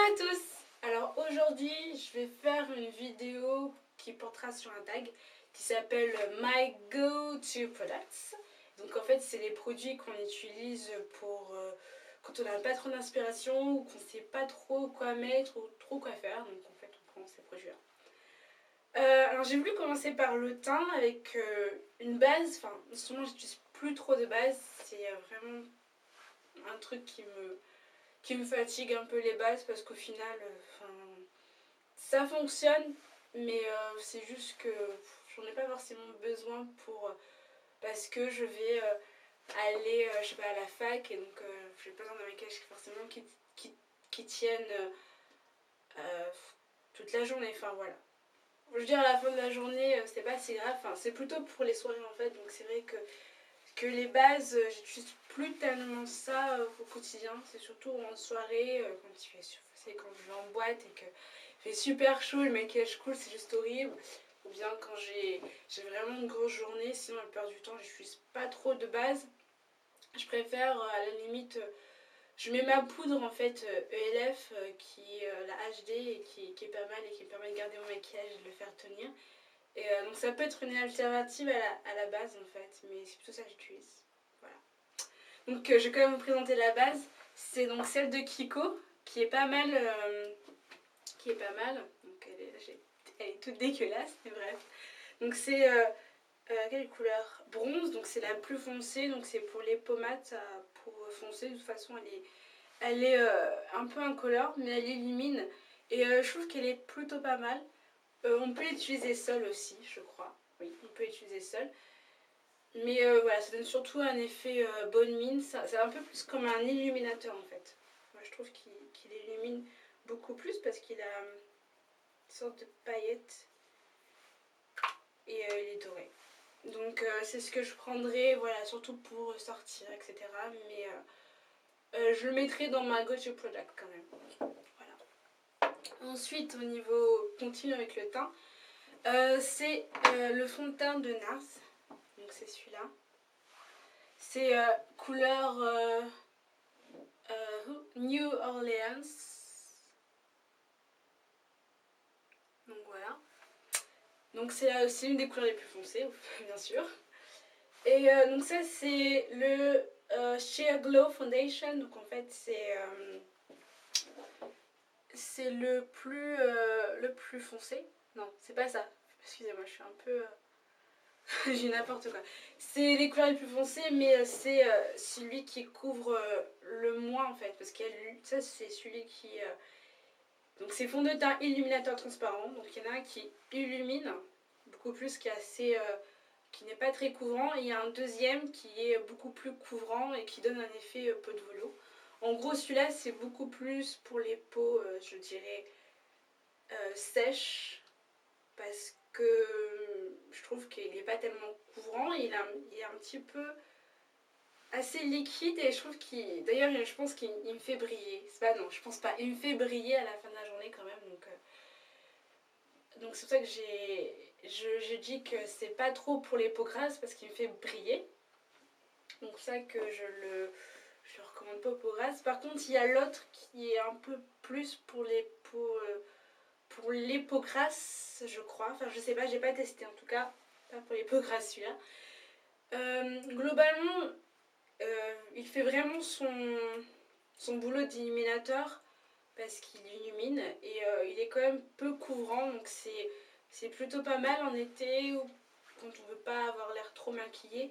à tous. Alors aujourd'hui je vais faire une vidéo qui portera sur un tag qui s'appelle My Go-To Products. Donc en fait c'est les produits qu'on utilise pour quand on n'a pas trop d'inspiration ou qu'on ne sait pas trop quoi mettre ou trop quoi faire. Donc en fait on prend ces produits là. Alors j'ai voulu commencer par le teint avec une base. Enfin en ce moment j'utilise plus trop de base. C'est vraiment un truc qui me fatigue un peu les bases parce qu'au final, ça fonctionne, mais c'est juste que j'en ai pas forcément besoin pour parce que je vais aller, je sais pas, à la fac et donc j'ai pas besoin d'un maquillage forcément qui tienne toute la journée. Enfin voilà. Je veux dire, à la fin de la journée, c'est pas si grave. Enfin, c'est plutôt pour les soirées en fait, donc c'est vrai que les bases, j'utilise plus tellement ça au quotidien. C'est surtout en soirée, quand il fait c'est quand je vais en boîte et que il fait super chaud, le maquillage cool, c'est juste horrible. Ou bien quand j'ai vraiment une grosse journée, sinon la plupart du temps, j'utilise pas trop de base. Je préfère à la limite, je mets ma poudre en fait ELF qui est la HD et qui est pas mal et qui me permet de garder mon maquillage et de le faire tenir. Et donc ça peut être une alternative à la base en fait, mais c'est plutôt ça que j'utilise. Voilà. Donc je vais quand même vous présenter la base. C'est donc celle de Kiko, qui est pas mal. Donc elle est toute dégueulasse, mais bref. Donc c'est quelle couleur? Bronze, donc c'est la plus foncée, donc c'est pour les pommades, pour foncer. De toute façon elle est un peu incolore, mais elle illumine. Et je trouve qu'elle est plutôt pas mal. On peut l'utiliser seul aussi, je crois. Oui, on peut l'utiliser seul. Mais voilà, ça donne surtout un effet bonne mine. C'est un peu plus comme un illuminateur en fait. Moi, je trouve qu'il illumine beaucoup plus parce qu'il a une sorte de paillette et il est doré. Donc c'est ce que je prendrais, voilà, surtout pour sortir, etc. Mais je le mettrai dans ma go-to product quand même. Voilà. Ensuite, au niveau continue avec le teint. C'est le fond de teint de NARS, donc c'est celui-là. C'est couleur New Orleans. Donc voilà. Donc c'est une des couleurs les plus foncées, bien sûr. Et donc ça c'est le Sheer Glow Foundation. Donc en fait c'est le plus foncé. Non, c'est pas ça. Excusez-moi, je suis un peu... j'ai n'importe quoi. C'est les couleurs les plus foncées, mais c'est celui qui couvre le moins en fait. Parce que ça, c'est celui qui. Donc, c'est fond de teint illuminateur transparent. Donc, il y en a un qui illumine beaucoup plus, qui est assez. Qui n'est pas très couvrant. Et il y a un deuxième qui est beaucoup plus couvrant et qui donne un effet peau de velours. En gros, celui-là, c'est beaucoup plus pour les peaux, je dirais, sèches. Parce que je trouve qu'il n'est pas tellement couvrant, il est un petit peu assez liquide et je trouve qu'il... D'ailleurs, je pense qu'il me fait briller. C'est pas, non, je pense pas. Il me fait briller à la fin de la journée quand même. Donc c'est pour ça que je dis que c'est pas trop pour les peaux grasses parce qu'il me fait briller. Donc c'est ça que je le recommande pas aux peaux grasses. Par contre, il y a l'autre qui est un peu plus pour les peaux... pour les peaux grasses, je crois. Enfin, je sais pas, j'ai pas testé en tout cas. Pas pour les peaux grasses celui-là. Globalement, il fait vraiment son boulot d'illuminateur parce qu'il illumine et il est quand même peu couvrant. Donc c'est plutôt pas mal en été ou quand on veut pas avoir l'air trop maquillé.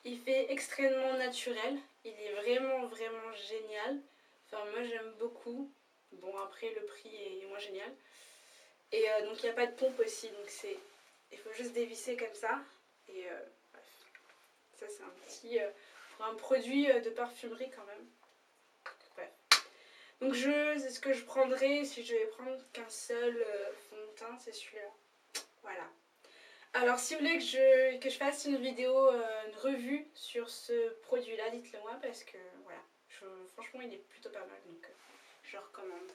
Il fait extrêmement naturel. Il est vraiment, vraiment génial. Enfin, moi j'aime beaucoup. Bon, après, le prix est moins génial. Et donc il n'y a pas de pompe aussi, donc il faut juste dévisser comme ça. Et bref, ça c'est un petit pour un produit de parfumerie quand même. Bref. Donc c'est ce que je prendrais si je vais prendre qu'un seul fond de teint, c'est celui-là. Voilà. Alors si vous voulez que je fasse une vidéo, une revue sur ce produit-là, dites-le moi parce que voilà, franchement il est plutôt pas mal, donc je le recommande.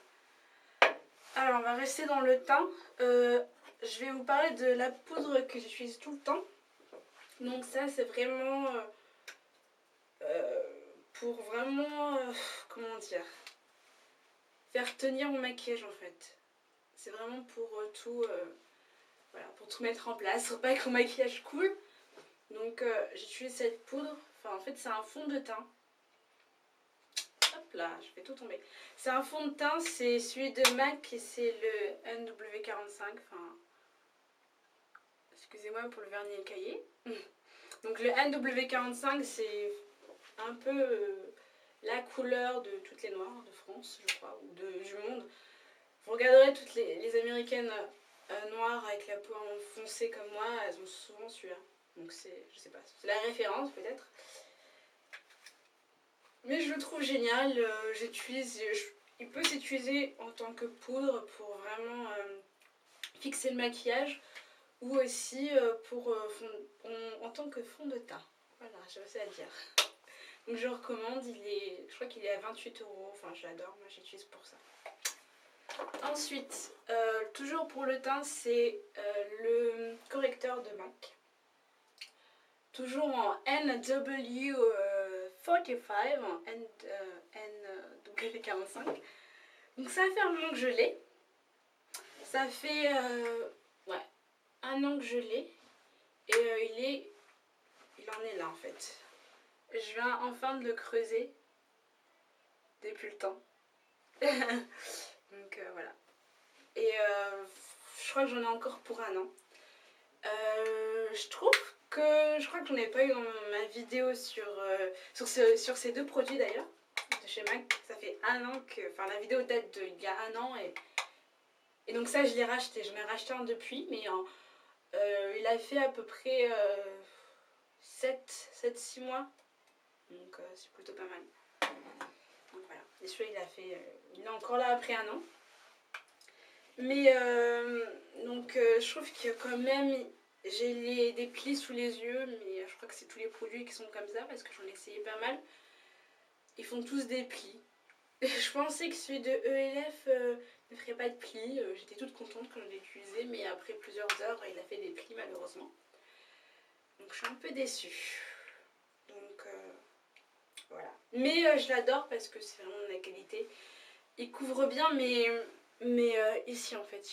Alors on va rester dans le teint. Je vais vous parler de la poudre que j'utilise tout le temps. Donc ça c'est vraiment pour vraiment comment dire, faire tenir mon maquillage en fait. C'est vraiment pour tout, voilà, pour tout mettre en place, pour pas que mon maquillage coule. Donc j'utilise cette poudre, enfin en fait c'est un fond de teint. Hop là, je fais tout tomber. C'est un fond de teint, c'est celui de MAC et c'est le NW45, enfin... Excusez-moi pour le vernis écaillé. Donc le NW45 c'est un peu la couleur de toutes les noires de France, je crois, ou du monde. Vous regarderez toutes les américaines noires avec la peau foncée comme moi, elles ont souvent celui-là. Donc c'est, je sais pas, c'est la référence peut-être. Mais je le trouve génial, il peut s'utiliser en tant que poudre pour vraiment fixer le maquillage ou aussi en tant que fond de teint. Voilà, j'ai assez à dire. Donc je recommande, je crois qu'il est à 28 euros, enfin je l'adore, moi j'utilise pour ça. Ensuite, toujours pour le teint, c'est le correcteur de MAC. Toujours en NW45, en NW45. Donc ça fait un moment que je l'ai. Ça fait ouais, un an que je l'ai. Et il en est là en fait. Je viens enfin de le creuser depuis le temps. Donc voilà. Et je crois que j'en ai encore pour un an. Je crois que j'en ai pas eu dans ma vidéo sur ces deux produits d'ailleurs, de chez MAC. Ça fait un an que... Enfin, la vidéo date d'il y a un an et donc ça, je l'ai racheté. J'en ai racheté un depuis, mais il a fait à peu près 7-6 mois. Donc c'est plutôt pas mal. Donc voilà. Et celui-là, il est encore là après un an. Mais donc je trouve que quand même j'ai des plis sous les yeux, mais je crois que c'est tous les produits qui sont comme ça parce que j'en ai essayé pas mal. Ils font tous des plis. Je pensais que celui de ELF ne ferait pas de plis. J'étais toute contente quand je l'ai utilisé, mais après plusieurs heures, il a fait des plis malheureusement. Donc je suis un peu déçue. Donc voilà. Mais je l'adore parce que c'est vraiment de la qualité. Il couvre bien, mais ici en fait,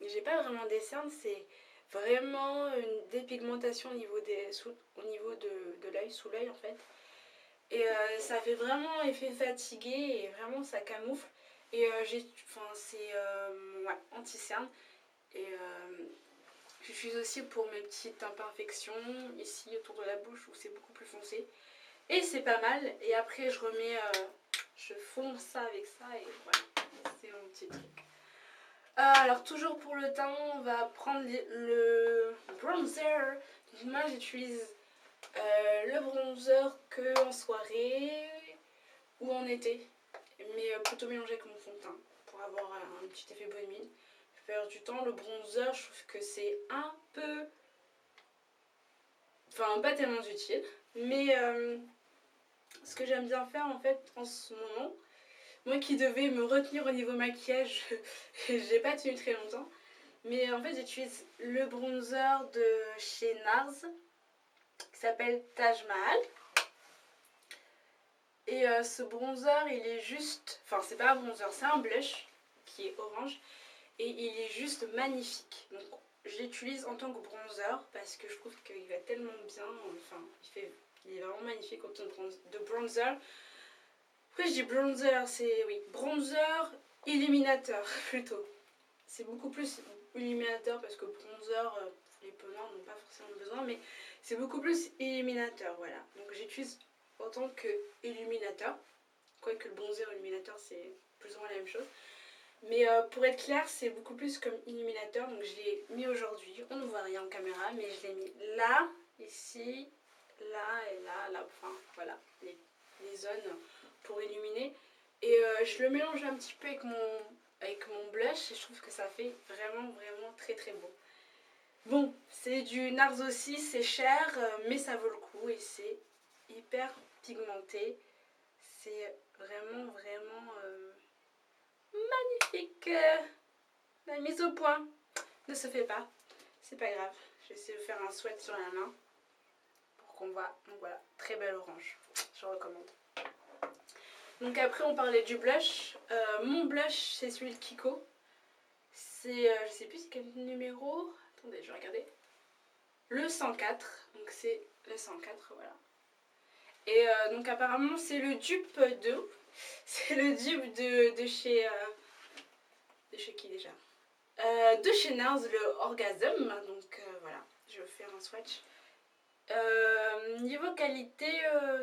j'ai pas vraiment des cernes, c'est vraiment une dépigmentation au niveau de l'œil, sous l'œil en fait. Et ça fait vraiment effet fatigué et vraiment ça camoufle. Et c'est ouais, anti-cerne. Et j'utilise aussi pour mes petites imperfections ici autour de la bouche où c'est beaucoup plus foncé. Et c'est pas mal. Et après je fonds ça avec ça et voilà, c'est mon petit truc. Alors toujours pour le teint, on va prendre le bronzer. Donc moi j'utilise le bronzer que en soirée ou en été, mais plutôt mélangé avec mon fond de teint pour avoir un petit effet bonne mine. Je perds du temps, le bronzer je trouve que c'est un peu, enfin pas tellement utile, mais ce que j'aime bien faire en fait en ce moment, moi qui devais me retenir au niveau maquillage, j'ai pas tenu très longtemps. Mais en fait j'utilise le bronzer de chez NARS qui s'appelle Taj Mahal. Et ce bronzer il est juste, enfin c'est pas un bronzer, c'est un blush qui est orange. Et il est juste magnifique. Donc je l'utilise en tant que bronzer parce que je trouve qu'il va tellement bien. Enfin il est vraiment magnifique en tant de bronzer. Pourquoi je dis bronzer? C'est, oui, bronzer illuminateur plutôt. C'est beaucoup plus illuminateur parce que bronzer, les peaux noires n'ont pas forcément besoin, mais c'est beaucoup plus illuminateur, voilà. Donc j'utilise en tant que illuminateur, quoique le bronzer illuminateur c'est plus ou moins la même chose. Mais pour être clair, c'est beaucoup plus comme illuminateur, donc je l'ai mis aujourd'hui. On ne voit rien en caméra, mais je l'ai mis là, ici, là et là, là, enfin voilà, les zones pour illuminer. Et je le mélange un petit peu avec mon blush et je trouve que ça fait vraiment vraiment très très beau. Bon, c'est du NARS aussi, c'est cher, mais ça vaut le coup et c'est hyper pigmenté. C'est vraiment vraiment magnifique. La mise au point ne se fait pas, c'est pas grave. Je vais essayer de faire un sweat sur la main pour qu'on voit. Donc voilà, très belle orange, je recommande. Donc après on parlait du blush. Mon blush c'est celui de Kiko. C'est, je sais plus c'est quel numéro. Attendez, je vais regarder. Le 104. Donc c'est le 104, voilà. Et donc apparemment c'est le dupe de... C'est le dupe de chez... de chez qui déjà de chez Nars, le Orgasm. Donc voilà, je vais faire un swatch. Niveau qualité,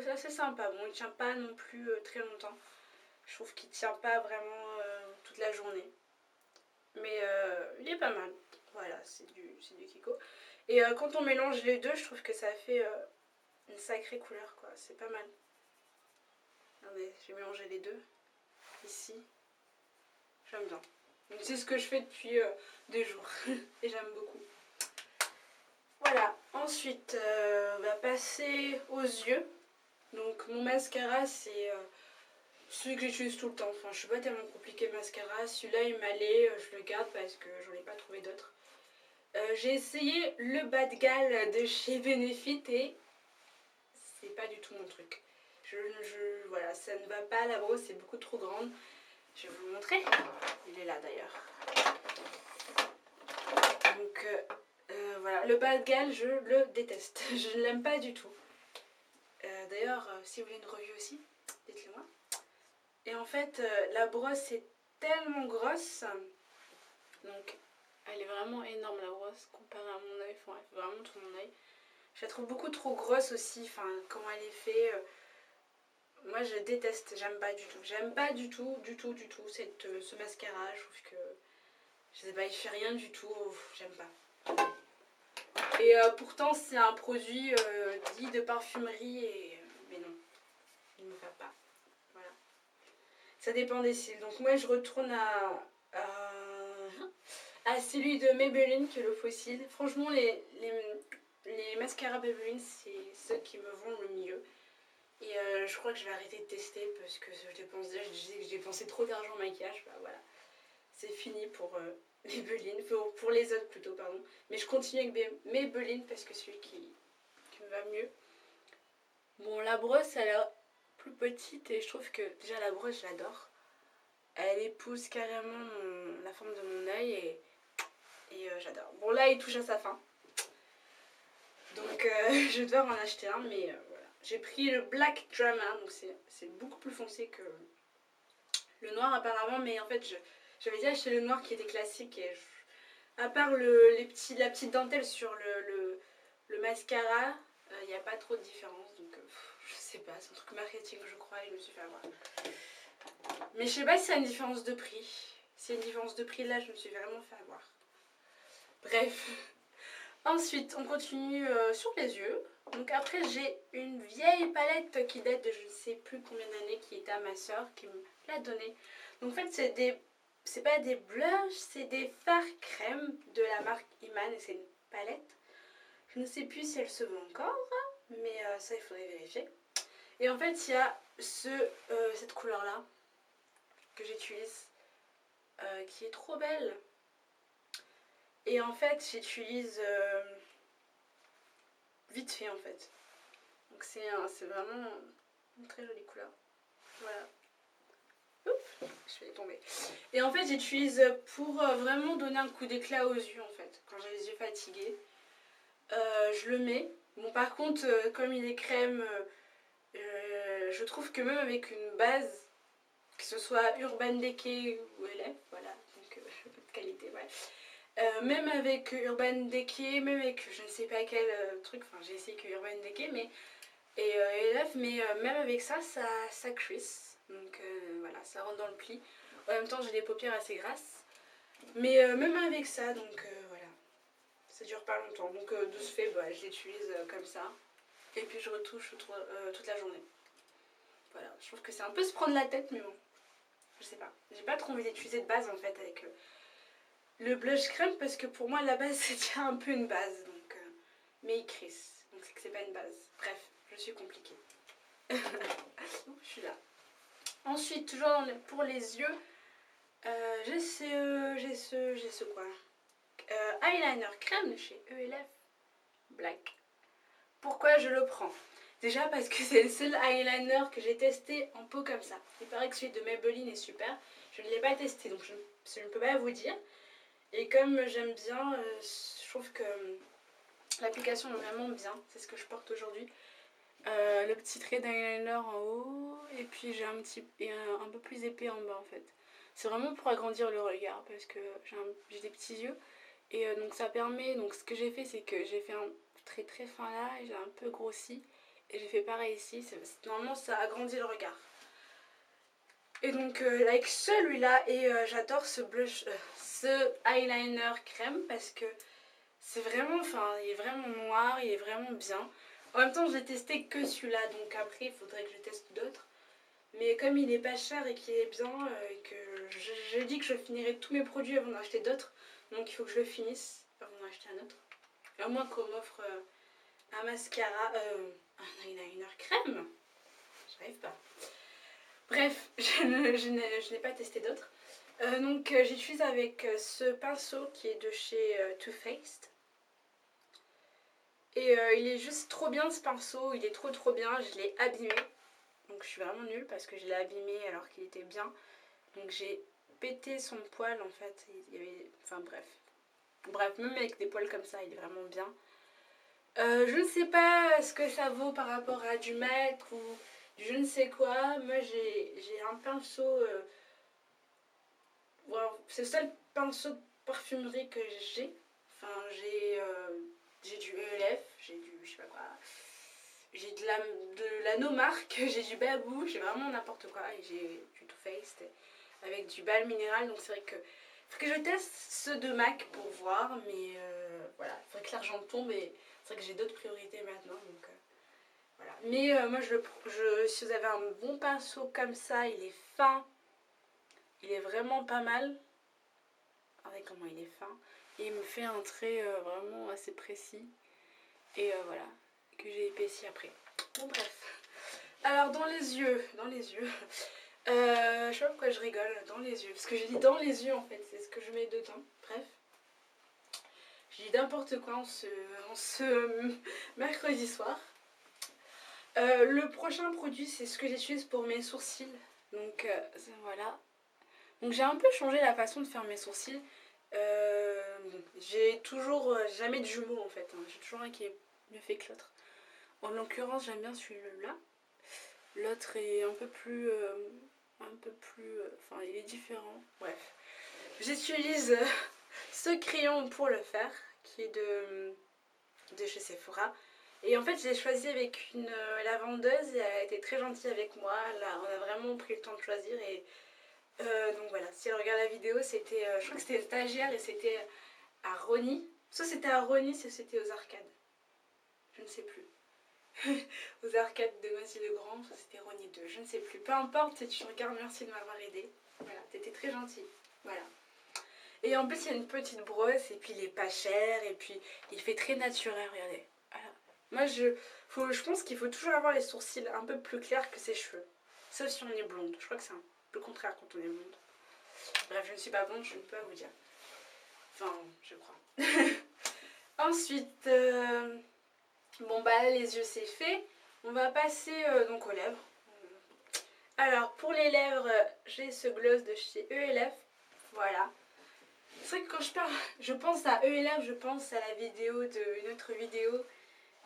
c'est assez sympa. Bon, il tient pas non plus très longtemps. Je trouve qu'il tient pas vraiment toute la journée. Mais il est pas mal. Voilà, c'est du Kiko. Et quand on mélange les deux, je trouve que ça fait une sacrée couleur, quoi. C'est pas mal. Regardez, j'ai mélangé les deux. Ici. J'aime bien. C'est ce que je fais depuis 2 jours. Et j'aime beaucoup. Voilà. Ensuite, on va passer aux yeux. Donc mon mascara, c'est celui que j'utilise tout le temps. Enfin, je suis pas tellement compliquée le mascara. Celui-là, il m'allait. Je le garde parce que j'en ai pas trouvé d'autres. J'ai essayé le Bad Gal de chez Benefit et c'est pas du tout mon truc. Voilà, ça ne va pas. La brosse est beaucoup trop grande. Je vais vous le montrer. Il est là d'ailleurs. Donc voilà, le Bad Gal, je le déteste. Je ne l'aime pas du tout. D'ailleurs, si vous voulez une revue aussi, dites-le moi. Et en fait, la brosse est tellement grosse. Donc, elle est vraiment énorme la brosse comparée à mon œil. Enfin, elle fait vraiment tout mon œil. Je la trouve beaucoup trop grosse aussi. Enfin, comment elle est faite. Moi, je déteste. J'aime pas du tout. J'aime pas du tout ce mascara. Je trouve que, je sais pas, il fait rien du tout. J'aime pas. Et pourtant, c'est un produit dit de parfumerie. Mais non, il ne me va pas. Voilà. Ça dépend des cils. Donc moi, je retourne à celui de Maybelline, qui est le fossile. Franchement, les mascaras Maybelline, c'est ceux qui me vont le mieux. Et je crois que je vais arrêter de tester parce que je disais que j'ai dépensé trop d'argent en maquillage. Bah voilà, c'est fini pour Maybelline, pour les autres plutôt, pardon. Mais je continue avec Maybelline parce que c'est celui qui me va mieux. Bon, la brosse, elle est plus petite et je trouve que déjà la brosse, je l'adore. Elle épouse carrément la forme de mon œil et j'adore. Bon, là, il touche à sa fin. Donc, je dois en acheter un, mais voilà. J'ai pris le Black Drama, donc c'est beaucoup plus foncé que le noir apparemment, mais en fait, j'avais déjà acheté le noir qui était classique et à part la petite dentelle sur le mascara, il n'y a pas trop de différence, donc je sais pas, c'est un truc marketing, je crois, et je me suis fait avoir. Mais je sais pas si c'est une différence de prix. Si y a une différence de prix, là, je me suis vraiment fait avoir. Bref. Ensuite, on continue sur les yeux. Donc après, j'ai une vieille palette qui date de je ne sais plus combien d'années, qui était à ma soeur, qui me l'a donnée. Donc en fait, c'est pas des blushs, c'est des fards crème de la marque Iman, et c'est une palette. Je ne sais plus si elle se vend encore, mais ça, il faudrait vérifier. Et en fait, il y a cette couleur-là que j'utilise, qui est trop belle. Et en fait, j'utilise vite fait en fait. Donc c'est vraiment une très jolie couleur. Voilà. Oups, je vais tomber. Et en fait, j'utilise pour vraiment donner un coup d'éclat aux yeux en fait. Quand j'ai les yeux fatigués, je le mets. Bon, par contre, comme il est crème, je trouve que même avec une base, que ce soit Urban Decay ou LF, voilà, donc de qualité, ouais. Même avec Urban Decay, même avec je ne sais pas quel truc, enfin j'ai essayé que Urban Decay, mais LF, mais même avec ça crisse, donc voilà, ça rentre dans le pli. En même temps, j'ai les paupières assez grasses, mais même avec ça, donc voilà, ça dure pas longtemps. Donc de ce fait, bah, je l'utilise comme ça, et puis je retouche toute la journée. Voilà, je trouve que c'est un peu se prendre la tête, mais bon, je sais pas. J'ai pas trop envie d'utiliser de base en fait avec le blush crème, parce que pour moi la base c'est déjà un peu une base, donc mais il crisse, donc c'est que c'est pas une base. Bref, je suis compliquée. Je suis là. Ensuite, toujours pour les yeux, j'ai ce quoi, eyeliner crème de chez ELF Black. Pourquoi je le prends? Déjà parce que c'est le seul eyeliner que j'ai testé en pot comme ça. Il paraît que celui de Maybelline est super. Je ne l'ai pas testé, donc je ne peux pas vous dire. Et comme j'aime bien, je trouve que l'application est vraiment bien. C'est ce que je porte aujourd'hui. Le petit trait d'eyeliner en haut. Et puis j'ai un peu plus épais en bas en fait. C'est vraiment pour agrandir le regard parce que j'ai des petits yeux. Et donc ça permet, donc ce que j'ai fait c'est que j'ai fait un trait très fin là et j'ai un peu grossi. Et j'ai fait pareil ici, normalement ça agrandit le regard. Et donc avec celui-là, et j'adore ce blush, ce eyeliner crème parce que c'est vraiment, il est vraiment noir, il est vraiment bien. En même temps je l'ai testé que celui-là, donc après il faudrait que je teste d'autres. Mais comme il est pas cher et qu'il est bien, et que j'ai dit que je finirais tous mes produits avant d'en acheter d'autres, donc il faut que je le finisse avant d'en acheter un autre. À moins qu'on m'offre un mascara, un eyeliner crème. J'arrive pas. Bref, je n'ai pas testé d'autres. Donc j'utilise avec ce pinceau qui est de chez Too Faced. Et il est juste trop bien ce pinceau, il est trop bien, je l'ai abîmé. Donc je suis vraiment nulle parce que je l'ai abîmé alors qu'il était bien. Donc j'ai pété son poil en fait. Il y avait... Enfin bref. Bref, même avec des poils comme ça, il est vraiment bien. Je ne sais pas ce que ça vaut par rapport à du MAC ou du je ne sais quoi. Moi j'ai un pinceau... Voilà, c'est le seul pinceau de parfumerie que j'ai. Enfin j'ai du ELF, j'ai du je sais pas quoi. J'ai de la No-Mark, j'ai du Babou, j'ai vraiment n'importe quoi. Et j'ai du Too Faced avec du balme minéral. Donc c'est vrai que faut que je teste ceux de MAC pour voir. Mais voilà, il faudrait que l'argent tombe. Et c'est vrai que j'ai d'autres priorités maintenant. Donc voilà. Mais moi si vous avez un bon pinceau comme ça, il est fin. Il est vraiment pas mal. Regardez comment il est fin. Et il me fait un trait vraiment assez précis. Et voilà, que j'ai épaissi après. Bon bref. Alors dans les yeux, je sais pas pourquoi je rigole, dans les yeux. Parce que j'ai dit dans les yeux en fait, c'est ce que je mets dedans. Bref. J'ai dit n'importe quoi en ce mercredi soir. Le prochain produit, c'est ce que j'utilise pour mes sourcils. Donc voilà. Donc j'ai un peu changé la façon de faire mes sourcils. J'ai toujours jamais de jumeaux en fait. J'ai toujours un qui est mieux fait que l'autre. En l'occurrence, j'aime bien celui-là. L'autre est un peu plus... enfin, il est différent. Bref. J'utilise ce crayon pour le faire, qui est de chez Sephora. Et en fait, j'ai choisi avec la vendeuse et elle a été très gentille avec moi. Là, on a vraiment pris le temps de choisir. Et donc voilà, si elle regarde la vidéo, c'était... je crois que c'était stagiaire et c'était à Rony. Soit c'était à Rony, soit c'était aux arcades. Je ne sais plus. Aux arcades de Noisy-le-Grand, c'était Rony 2, je ne sais plus. Peu importe, si tu regardes, merci de m'avoir aidé. Voilà, t'étais très gentille. Voilà. Et en plus, il y a une petite brosse, et puis il est pas cher, et puis il fait très naturel, regardez. Voilà. Moi, je pense qu'il faut toujours avoir les sourcils un peu plus clairs que ses cheveux. Sauf si on est blonde. Je crois que c'est un peu le contraire quand on est blonde. Bref, je ne suis pas blonde, je ne peux pas vous dire. Enfin, je crois. Ensuite... Bon bah là les yeux c'est fait. On va passer donc aux lèvres. Alors pour les lèvres, j'ai ce gloss de chez ELF. Voilà. C'est vrai que quand je pense à ELF, je pense à la vidéo une autre vidéo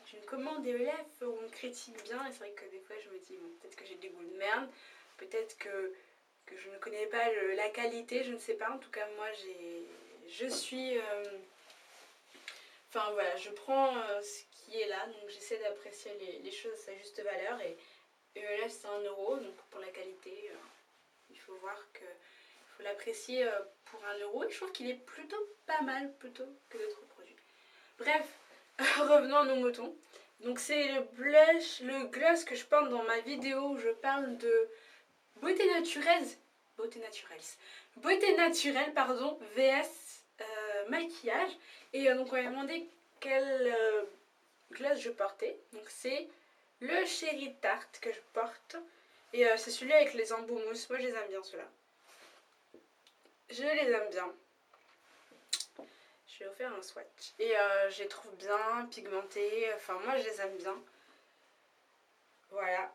d'une commande ELF où on me critique bien. Et c'est vrai que des fois je me dis bon, peut-être que j'ai des goûts de merde. Peut-être que je ne connais pas la qualité, je ne sais pas. En tout cas moi je suis... Enfin voilà, je prends ce qui est là, donc j'essaie d'apprécier les choses à sa juste valeur. Et là c'est 1 euro, donc pour la qualité, il faut voir que il faut l'apprécier pour 1 euro. Et je trouve qu'il est plutôt pas mal, plutôt que d'autres produits. Bref, revenons à nos moutons. Donc c'est le gloss que je porte dans ma vidéo où je parle de beauté naturelle, beauté naturelle, pardon, vs maquillage. Et donc on m'a demandé quel gloss je portais. Donc c'est le Cherry Tarte que je porte. Et c'est celui avec les embouts mousse. Moi je les aime bien ceux-là. Je les aime bien. Je vais vous faire un swatch. Et je les trouve bien pigmentés. Enfin moi je les aime bien. Voilà,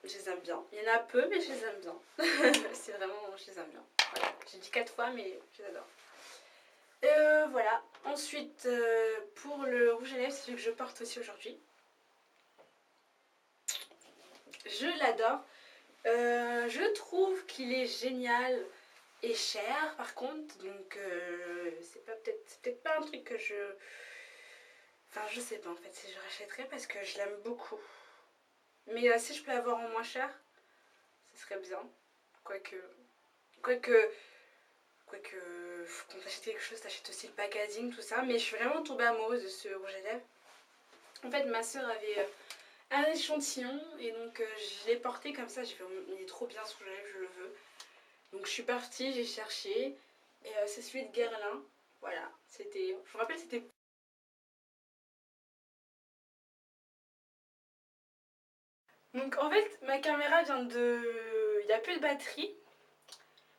je les aime bien. Il y en a peu, mais je les aime bien. C'est vraiment, je les aime bien. Voilà. J'ai dit 4 fois, mais je les adore. Voilà. Ensuite, pour le rouge à lèvres, c'est celui que je porte aussi aujourd'hui. Je l'adore. Je trouve qu'il est génial et cher par contre. Donc c'est peut-être pas un truc que je... Enfin je sais pas en fait si je rachèterais parce que je l'aime beaucoup. Mais si je peux l'avoir en moins cher, ce serait bien. Quoique... Quoique... Quand t'achètes quelque chose, t'achètes aussi le packaging, tout ça. Mais je suis vraiment tombée amoureuse de ce rouge à lèvres. En fait, ma soeur avait un échantillon et donc je l'ai porté comme ça. J'ai fait, il est trop bien ce rouge à lèvres, je le veux. Donc je suis partie, j'ai cherché. Et c'est celui de Guerlain. Voilà, c'était... Je vous rappelle, c'était... Donc en fait, ma caméra vient de... Il n'y a plus de batterie.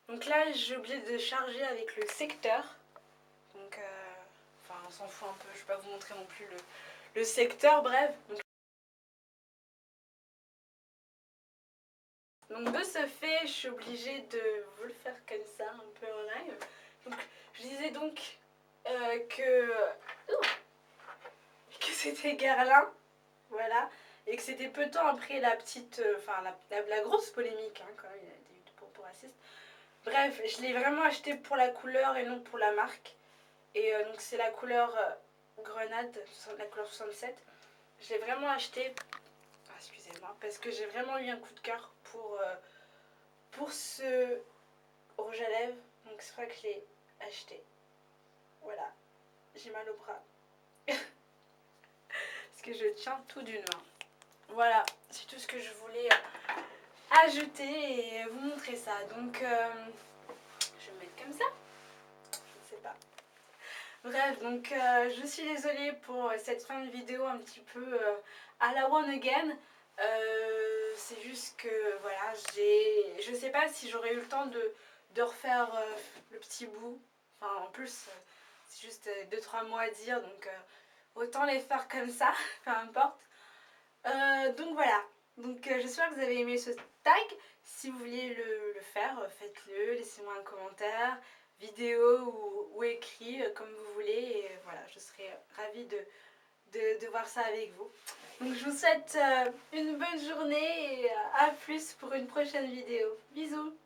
Donc là, j'ai oublié de charger avec le secteur. Donc, enfin, on s'en fout un peu. Je ne vais pas vous montrer non plus le secteur, bref. Donc de ce fait, je suis obligée de vous le faire comme ça, un peu en live. Donc je disais donc que c'était Guerlain, voilà, et que c'était peu de temps après la petite, enfin la grosse polémique, hein, quand même, il y a des pour racistes. Bref, je l'ai vraiment acheté pour la couleur et non pour la marque. Et donc c'est la couleur grenade, la couleur 67. Je l'ai vraiment acheté, ah, excusez-moi, parce que j'ai vraiment eu un coup de cœur pour ce rouge à lèvres. Donc c'est vrai que je l'ai acheté. Voilà, j'ai mal au bras. Parce que je tiens tout d'une main. Voilà, c'est tout ce que je voulais ajouter et vous montrer ça. Donc, je vais me mettre comme ça. Je ne sais pas. Bref, donc je suis désolée pour cette fin de vidéo un petit peu à la one again. C'est juste que voilà, je sais pas si j'aurais eu le temps de refaire le petit bout. Enfin, en plus, c'est juste 2-3 mots à dire, donc autant les faire comme ça, peu importe. Donc voilà, donc j'espère que vous avez aimé ce tag. Si vous voulez le faire, faites-le, laissez-moi un commentaire, vidéo ou écrit, comme vous voulez. Et voilà, je serai ravie de voir ça avec vous. Donc je vous souhaite une bonne journée et à plus pour une prochaine vidéo. Bisous!